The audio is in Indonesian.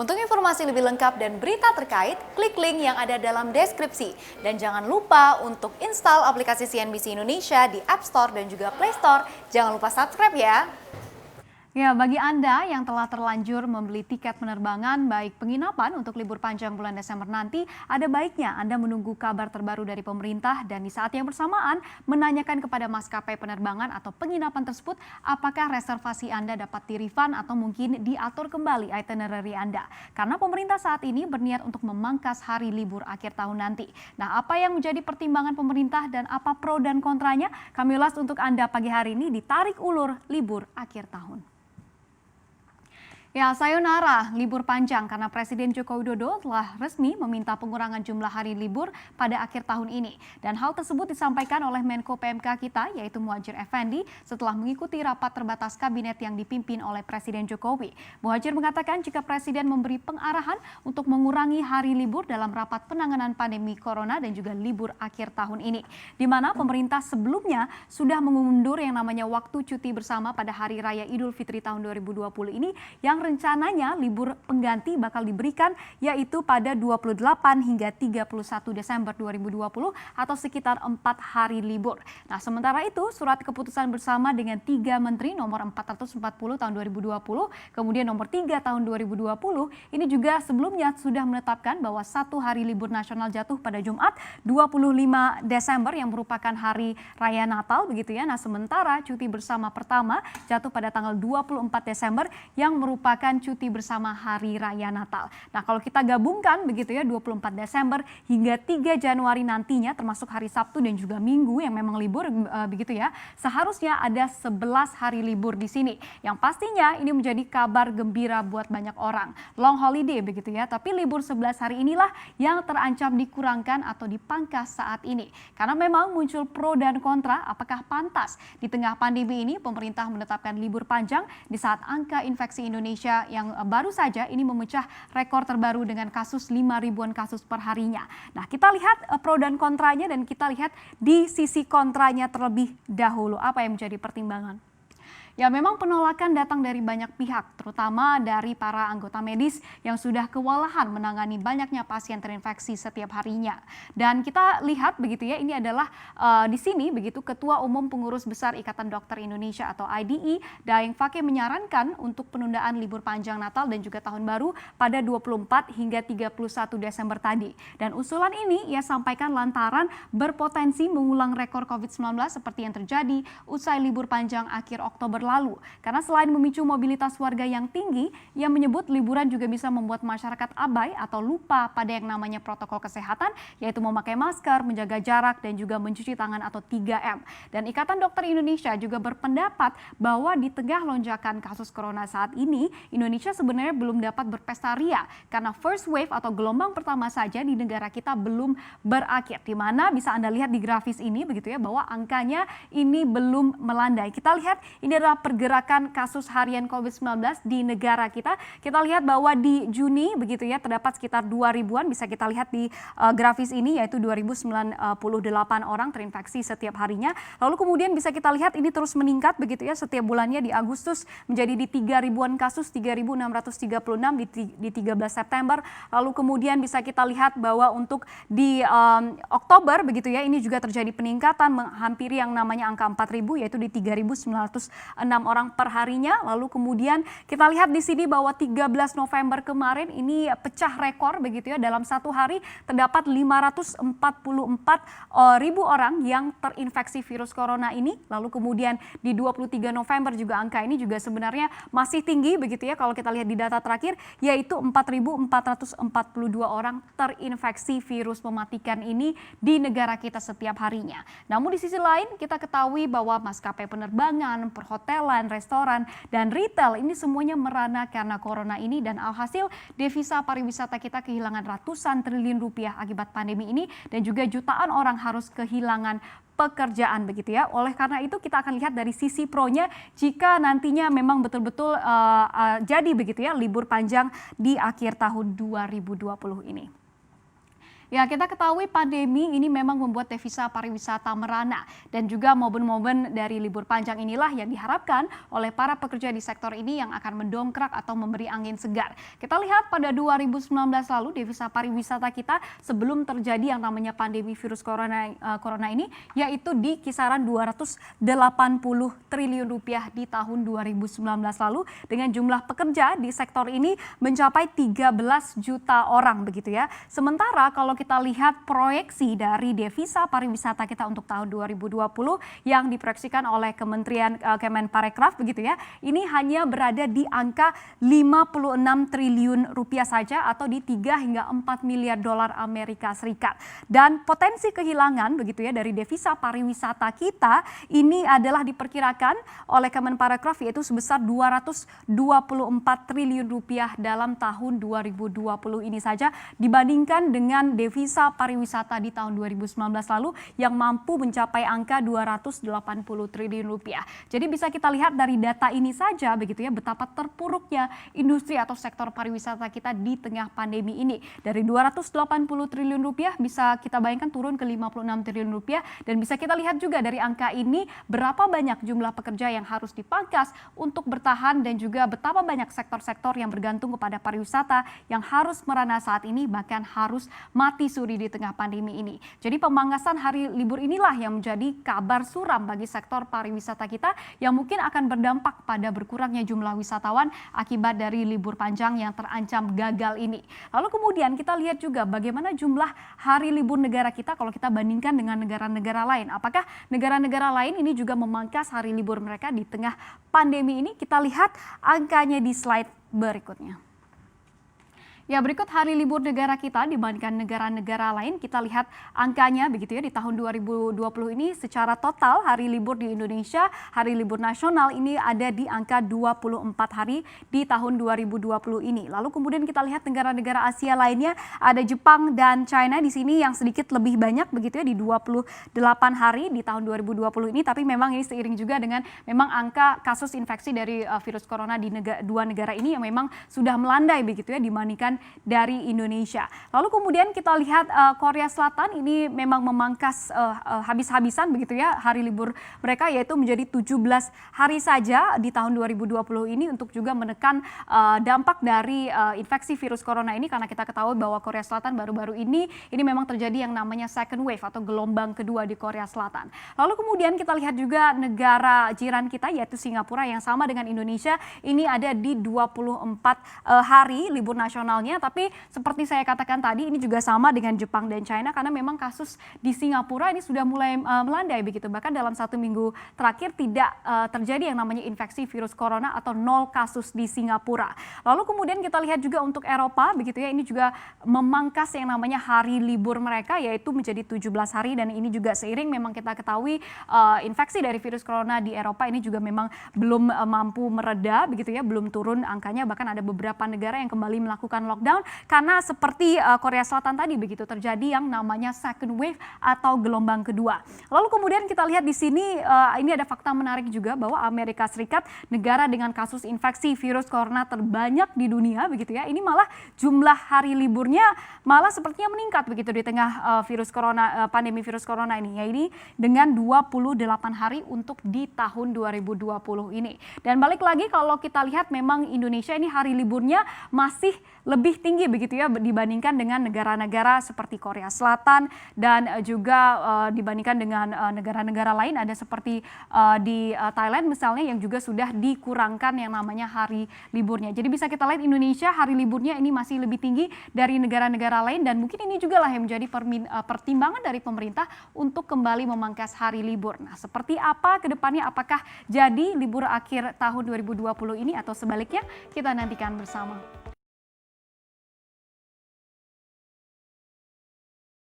Untuk informasi lebih lengkap dan berita terkait, klik link yang ada dalam deskripsi. Dan jangan lupa untuk install aplikasi CNBC Indonesia di App Store dan juga Play Store. Jangan lupa subscribe ya. Ya, bagi Anda yang telah terlanjur membeli tiket penerbangan baik penginapan untuk libur panjang bulan Desember nanti, ada baiknya Anda menunggu kabar terbaru dari pemerintah dan di saat yang bersamaan menanyakan kepada maskapai penerbangan atau penginapan tersebut apakah reservasi Anda dapat di-refund atau mungkin diatur kembali itinerary Anda. Karena pemerintah saat ini berniat untuk memangkas hari libur akhir tahun nanti. Nah, apa yang menjadi pertimbangan pemerintah dan apa pro dan kontranya? Kami ulas untuk Anda pagi hari ini di Tarik Ulur Libur Akhir Tahun. Ya, sayonara libur panjang karena Presiden Joko Widodo telah resmi meminta pengurangan jumlah hari libur pada akhir tahun ini. Dan hal tersebut disampaikan oleh Menko PMK kita yaitu Muhadjir Effendi setelah mengikuti rapat terbatas kabinet yang dipimpin oleh Presiden Jokowi. Muhadjir mengatakan jika Presiden memberi pengarahan untuk mengurangi hari libur dalam rapat penanganan pandemi corona dan juga libur akhir tahun ini. Di mana pemerintah sebelumnya sudah mengundur yang namanya waktu cuti bersama pada Hari Raya Idul Fitri tahun 2020 ini yang rencananya libur pengganti bakal diberikan yaitu pada 28 hingga 31 Desember 2020 atau sekitar 4 hari libur. Nah, sementara itu surat keputusan bersama dengan 3 menteri nomor 440 tahun 2020, kemudian nomor 3 tahun 2020 ini juga sebelumnya sudah menetapkan bahwa 1 hari libur nasional jatuh pada Jumat 25 Desember yang merupakan hari raya Natal begitu ya. Nah, sementara cuti bersama pertama jatuh pada tanggal 24 Desember yang merupakan cuti bersama Hari Raya Natal. Nah, kalau kita gabungkan begitu ya 24 Desember hingga 3 Januari nantinya termasuk hari Sabtu dan juga Minggu yang memang libur begitu ya. Seharusnya ada 11 hari libur di sini. Yang pastinya ini menjadi kabar gembira buat banyak orang. Long holiday begitu ya, tapi libur 11 hari inilah yang terancam dikurangkan atau dipangkas saat ini. Karena memang muncul pro dan kontra apakah pantas di tengah pandemi ini pemerintah menetapkan libur panjang di saat angka infeksi Indonesia yang baru saja ini memecah rekor terbaru dengan kasus 5 ribuan kasus per harinya. Nah, kita lihat pro dan kontranya dan kita lihat di sisi kontranya terlebih dahulu. Apa yang menjadi pertimbangan? Ya, memang penolakan datang dari banyak pihak, terutama dari para anggota medis yang sudah kewalahan menangani banyaknya pasien terinfeksi setiap harinya. Dan kita lihat begitu ya, ini adalah di sini begitu Ketua Umum Pengurus Besar Ikatan Dokter Indonesia atau IDI, Daeng Fakih menyarankan untuk penundaan libur panjang Natal dan juga Tahun Baru pada 24 hingga 31 Desember tadi. Dan usulan ini ia sampaikan lantaran berpotensi mengulang rekor COVID-19 seperti yang terjadi usai libur panjang akhir Oktober lalu. Karena selain memicu mobilitas warga yang tinggi, ia menyebut liburan juga bisa membuat masyarakat abai atau lupa pada yang namanya protokol kesehatan, yaitu memakai masker, menjaga jarak, dan juga mencuci tangan atau 3M. Dan Ikatan Dokter Indonesia juga berpendapat bahwa di tengah lonjakan kasus corona saat ini, Indonesia sebenarnya belum dapat berpesta ria karena first wave atau gelombang pertama saja di negara kita belum berakhir. Di mana bisa Anda lihat di grafis ini begitu ya bahwa angkanya ini belum melandai. Kita lihat ini adalah pergerakan kasus harian COVID-19 di negara kita. Kita lihat bahwa di Juni begitu ya terdapat sekitar 2 ribuan, bisa kita lihat di grafis ini yaitu 2098 orang terinfeksi setiap harinya. Lalu kemudian bisa kita lihat ini terus meningkat begitu ya setiap bulannya. Di Agustus menjadi di 3 ribuan kasus, 3.636 di 13 September. Lalu kemudian bisa kita lihat bahwa untuk di Oktober begitu ya ini juga terjadi peningkatan menghampiri yang namanya angka 4.000 yaitu di 3.906 orang per harinya. Lalu kemudian kita lihat di sini bahwa 13 November kemarin ini pecah rekor begitu ya, dalam satu hari terdapat 544 ribu orang yang terinfeksi virus corona ini. Lalu kemudian di 23 November juga angka ini juga sebenarnya masih tinggi begitu ya kalau kita lihat di data terakhir yaitu 4.442 orang terinfeksi virus mematikan ini di negara kita setiap harinya. Namun di sisi lain kita ketahui bahwa maskapai penerbangan, perhotelan, restoran, dan retail ini semuanya merana karena corona ini dan alhasil devisa pariwisata kita kehilangan ratusan triliun rupiah akibat pandemi ini dan juga jutaan orang harus kehilangan pekerjaan begitu ya. Oleh karena itu kita akan lihat dari sisi pro-nya jika nantinya memang betul-betul jadi begitu ya libur panjang di akhir tahun 2020 ini. Ya, kita ketahui pandemi ini memang membuat devisa pariwisata merana dan juga momen-momen dari libur panjang inilah yang diharapkan oleh para pekerja di sektor ini yang akan mendongkrak atau memberi angin segar. Kita lihat pada 2019 lalu devisa pariwisata kita sebelum terjadi yang namanya pandemi virus corona ini yaitu di kisaran 280 triliun rupiah di tahun 2019 lalu dengan jumlah pekerja di sektor ini mencapai 13 juta orang begitu ya. Sementara kalau kita lihat proyeksi dari devisa pariwisata kita untuk tahun 2020 yang diproyeksikan oleh Kementerian Kemenparekraf begitu ya, ini hanya berada di angka 56 triliun rupiah saja atau di 3 hingga 4 miliar dolar Amerika Serikat. Dan potensi kehilangan begitu ya dari devisa pariwisata kita ini adalah diperkirakan oleh Kemenparekraf yaitu sebesar 224 triliun rupiah dalam tahun 2020 ini saja dibandingkan dengan devisa pariwisata di tahun 2019 lalu yang mampu mencapai angka 280 triliun rupiah. Jadi bisa kita lihat dari data ini saja begitu ya betapa terpuruknya industri atau sektor pariwisata kita di tengah pandemi ini. Dari 280 triliun rupiah bisa kita bayangkan turun ke 56 triliun rupiah dan bisa kita lihat juga dari angka ini berapa banyak jumlah pekerja yang harus dipangkas untuk bertahan dan juga betapa banyak sektor-sektor yang bergantung kepada pariwisata yang harus merana saat ini bahkan harus mati suri di tengah pandemi ini. Jadi pemangkasan hari libur inilah yang menjadi kabar suram bagi sektor pariwisata kita yang mungkin akan berdampak pada berkurangnya jumlah wisatawan akibat dari libur panjang yang terancam gagal ini. Lalu kemudian kita lihat juga bagaimana jumlah hari libur negara kita kalau kita bandingkan dengan negara-negara lain. Apakah negara-negara lain ini juga memangkas hari libur mereka di tengah pandemi ini? Kita lihat angkanya di slide berikutnya. Ya, berikut hari libur negara kita dibandingkan negara-negara lain. Kita lihat angkanya begitu ya di tahun 2020 ini secara total hari libur di Indonesia, hari libur nasional ini ada di angka 24 hari di tahun 2020 ini. Lalu kemudian kita lihat negara-negara Asia lainnya ada Jepang dan China di sini yang sedikit lebih banyak begitu ya di 28 hari di tahun 2020 ini. Tapi memang ini seiring juga dengan memang angka kasus infeksi dari virus corona di dua negara ini yang memang sudah melandai begitu ya dibandingkan dari Indonesia. Lalu kemudian kita lihat Korea Selatan ini memang memangkas habis-habisan begitu ya hari libur mereka yaitu menjadi 17 hari saja di tahun 2020 ini untuk juga menekan dampak dari infeksi virus corona ini karena kita ketahui bahwa Korea Selatan baru-baru ini memang terjadi yang namanya second wave atau gelombang kedua di Korea Selatan. Lalu kemudian kita lihat juga negara jiran kita yaitu Singapura yang sama dengan Indonesia ini ada di 24 hari libur nasionalnya. Tapi seperti saya katakan tadi ini juga sama dengan Jepang dan China karena memang kasus di Singapura ini sudah mulai melandai begitu. Bahkan dalam 1 minggu terakhir tidak terjadi yang namanya infeksi virus corona atau 0 kasus di Singapura. Lalu kemudian kita lihat juga untuk Eropa begitu ya ini juga memangkas yang namanya hari libur mereka yaitu menjadi 17 hari dan ini juga seiring memang kita ketahui infeksi dari virus corona di Eropa ini juga memang belum mampu mereda begitu ya, belum turun angkanya bahkan ada beberapa negara yang kembali melakukan lockdown karena seperti Korea Selatan tadi begitu terjadi yang namanya second wave atau gelombang kedua. Lalu kemudian kita lihat di sini ini ada fakta menarik juga bahwa Amerika Serikat negara dengan kasus infeksi virus corona terbanyak di dunia begitu ya. Ini malah jumlah hari liburnya malah sepertinya meningkat begitu di tengah virus corona pandemi virus corona ini ya ini dengan 28 hari untuk di tahun 2020 ini. Dan balik lagi kalau kita lihat memang Indonesia ini hari liburnya masih lebih tinggi begitu ya dibandingkan dengan negara-negara seperti Korea Selatan dan juga dibandingkan dengan negara-negara lain ada seperti di Thailand misalnya yang juga sudah dikurangkan yang namanya hari liburnya. Jadi bisa kita lihat Indonesia hari liburnya ini masih lebih tinggi dari negara-negara lain dan mungkin ini juga lah yang menjadi pertimbangan dari pemerintah untuk kembali memangkas hari libur. Nah, seperti apa ke depannya apakah jadi libur akhir tahun 2020 ini atau sebaliknya kita nantikan bersama.